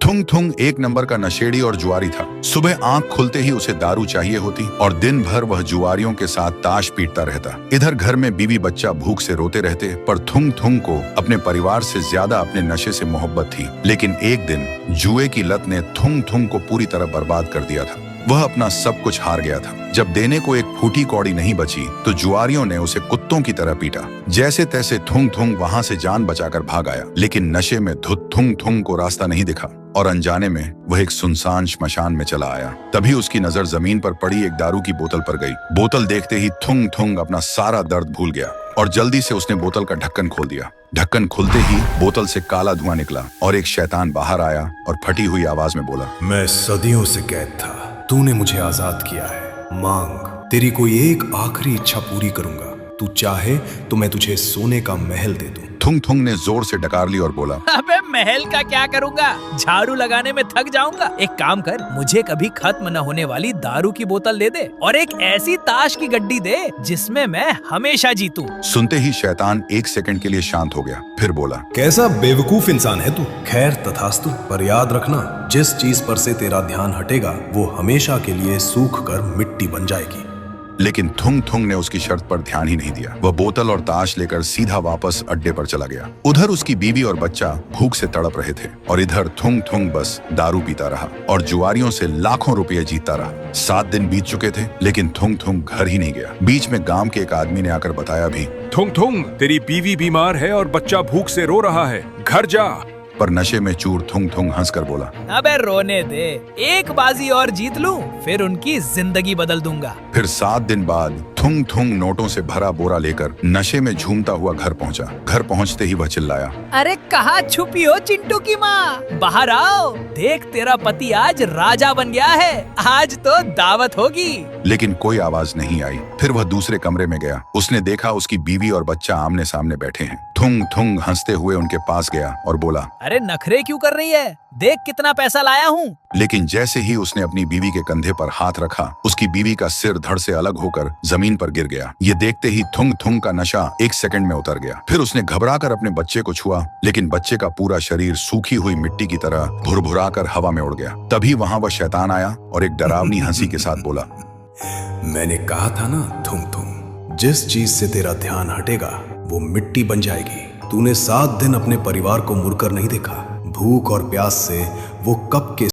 थुंग थुंग एक नंबर का नशेड़ी और जुआरी था। सुबह आंख खुलते ही उसे दारू चाहिए होती और दिन भर वह जुआरियों के साथ ताश पीटता रहता। इधर घर में बीवी बच्चा भूख से रोते रहते, पर थुंग थुंग को अपने परिवार से ज्यादा अपने नशे से मोहब्बत थी। लेकिन एक दिन जुए की लत ने थुंग थुंग को पूरी तरह बर्बाद कर दिया था। वह अपना सब कुछ हार गया था। जब देने को एक फूटी कौड़ी नहीं बची तो जुआरियों ने उसे कुत्तों की तरह पीटा। जैसे तैसे थुंग थुंग वहां से जान बचाकर भाग आया, लेकिन नशे में धुत थुंग थुंग को रास्ता नहीं दिखा और अनजाने में वह एक सुनसान श्मशान में चला आया। तभी उसकी नजर जमीन पर पड़ी एक दारू की बोतल पर गई। बोतल देखते ही थुंग थुंग अपना सारा दर्द भूल गया और जल्दी से उसने बोतल का ढक्कन खोल दिया। ढक्कन खुलते ही बोतल से काला धुआं निकला और एक शैतान बाहर आया और फटी हुई आवाज में बोला, मैं सदियों से कैद था, तूने मुझे आजाद किया है। मांग, तेरी कोई एक आखिरी इच्छा पूरी करूंगा। तू चाहे तो मैं तुझे सोने का महल दे दूं। थुंग थुंग ने जोर से डकार ली और बोला, अबे महल का क्या करूंगा, झाड़ू लगाने में थक जाऊंगा। एक काम कर, मुझे कभी खत्म न होने वाली दारू की बोतल दे दे और एक ऐसी ताश की गड्डी दे जिसमें मैं हमेशा जीतूं। सुनते ही शैतान एक सेकंड के लिए शांत हो गया, फिर बोला, कैसा बेवकूफ इंसान है तू। खैर तथास्तु, पर याद रखना, जिस चीज पर से तेरा ध्यान हटेगा वो हमेशा के लिए सूख कर मिट्टी बन जाएगी। लेकिन थुंग थुंग ने उसकी शर्त पर ध्यान ही नहीं दिया। वह बोतल और ताश लेकर सीधा वापस अड्डे पर चला गया। उधर उसकी बीवी और बच्चा भूख से तड़प रहे थे और इधर थुंग थुंग बस दारू पीता रहा और जुआरियों से लाखों रुपए जीतता रहा। 7 दिन बीत चुके थे, लेकिन थुंग थुंग घर ही नहीं गया। बीच में गांव के एक आदमी ने आकर बताया भी, थुंग थुंग, तेरी बीवी बीमार है और बच्चा भूख से रो रहा है, घर जा। पर नशे में चूर थुंग थुंग हंसकर बोला, अबे रोने दे, एक बाजी और जीत लूं, फिर उनकी जिंदगी बदल दूंगा। फिर 7 दिन बाद थुंग थुंग नोटों से भरा बोरा लेकर नशे में झूमता हुआ घर पहुंचा। घर पहुंचते ही वह चिल्लाया, अरे कहाँ छुपी हो चिंटू की माँ, बाहर आओ, देख तेरा पति आज राजा बन गया है, आज तो दावत होगी। लेकिन कोई आवाज नहीं आई। फिर वह दूसरे कमरे में गया। उसने देखा उसकी बीवी और बच्चा आमने सामने बैठे हैं। थुंग थुंग हंसते हुए उनके पास गया और बोला, अरे नखरे क्यों कर रही है, देख कितना पैसा लाया हूँ। लेकिन जैसे ही उसने अपनी बीवी के कंधे पर हाथ रखा, उसकी बीवी का सिर धड़ से अलग होकर जमीन पर गिर गया। ये देखते ही थुंग थुंग का नशा एक सेकंड में उतर गया। फिर उसने घबराकर अपने बच्चे को छुआ, लेकिन बच्चे का पूरा शरीर सूखी हुई मिट्टी की तरह भुरभुराकर हवा में उड़ गया। तभी वहां वह शैतान आया और एक डरावनी हंसी के साथ बोला, मैंने कहा था ना थुंग थुंग, जिस चीज से तेरा ध्यान हटेगा वो मिट्टी बन जाएगी। तूने 7 दिन अपने परिवार को मुड़कर नहीं देखा। भूख और प्यास से वो कब के